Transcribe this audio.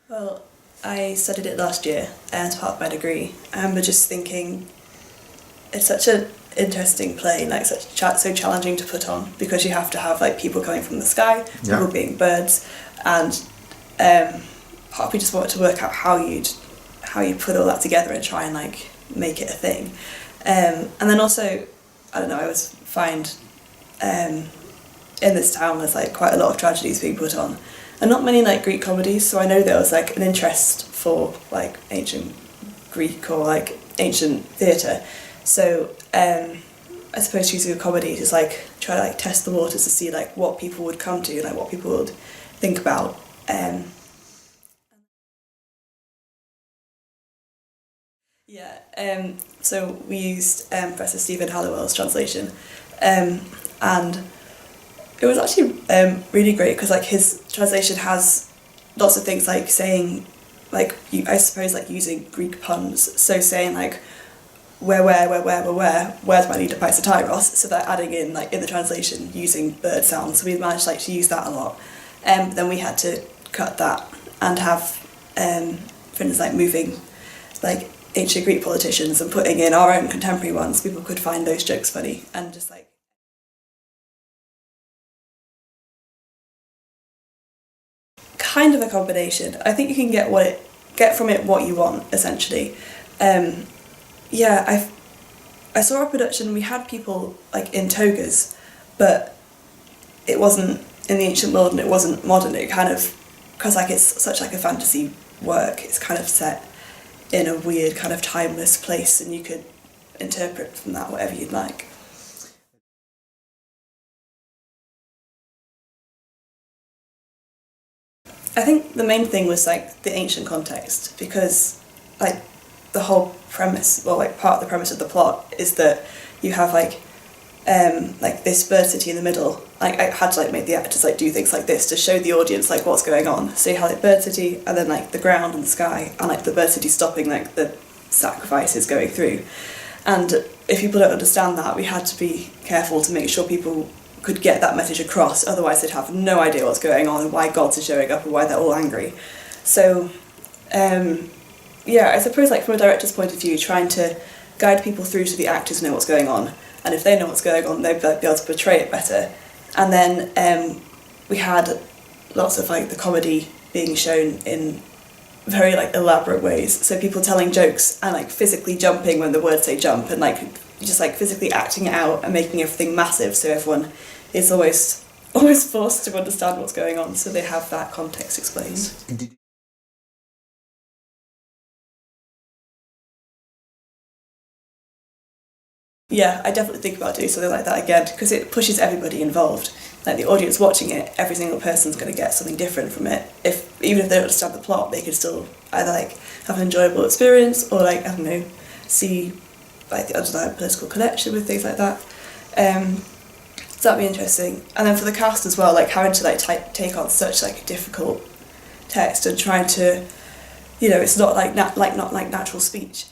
Well, I studied it last year as part of my degree, and we're just thinking it's such an interesting play, like so challenging to put on because you have to have like people coming from the sky, people being birds, and part of me just wanted to work out how you'd put all that together and try and like make it a thing, and then also I don't know, I always find in this town there's like quite a lot of tragedies being put on. And not many like Greek comedies, so I know there was like an interest for like ancient Greek or like ancient theatre. So I suppose choosing a comedy is like try to like test the waters to see like what people would come to, like what people would think about. So we used Professor Stephen Halliwell's translation, and it was actually really great because like his translation has lots of things like saying, like I suppose like using Greek puns, so saying like where's my leader Tyros, so they're adding in like in the translation using bird sounds, so we managed like to use that a lot. Then we had to cut that and have for instance like moving like ancient Greek politicians and putting in our own contemporary ones, people could find those jokes funny and just like kind of a combination. I think you can get from it what you want essentially. I saw a production. We had people like in togas, but it wasn't in the ancient world and it wasn't modern. It kind of because like it's such like a fantasy work. It's kind of set in a weird kind of timeless place, and you could interpret from that whatever you'd like. I think the main thing was like the ancient context, because like the whole premise, well like part of the premise of the plot is that you have like this bird city in the middle. Like I had to like make the actors like do things like this to show the audience like what's going on. So you have like bird city and then like the ground and the sky and like the bird city stopping like the sacrifices going through. And if people don't understand that, we had to be careful to make sure people could get that message across, otherwise they'd have no idea what's going on and why gods are showing up and why they're all angry. So I suppose like from a director's point of view, trying to guide people through so the actors know what's going on, and if they know what's going on they'd be able to portray it better. And then we had lots of like the comedy being shown in very like elaborate ways, so people telling jokes and like physically jumping when the words say jump, and like just like physically acting it out and making everything massive so everyone is always forced to understand what's going on, so they have that context explained. Yeah, I definitely think about doing something like that again because it pushes everybody involved. Like the audience watching it, every single person's going to get something different from it. Even if they don't understand the plot, they could still either like have an enjoyable experience or like I don't know, see like the underlying political connection with things like that. So that'd be interesting. And then for the cast as well, like having to like take on such like a difficult text and trying to, it's not like not like natural speech.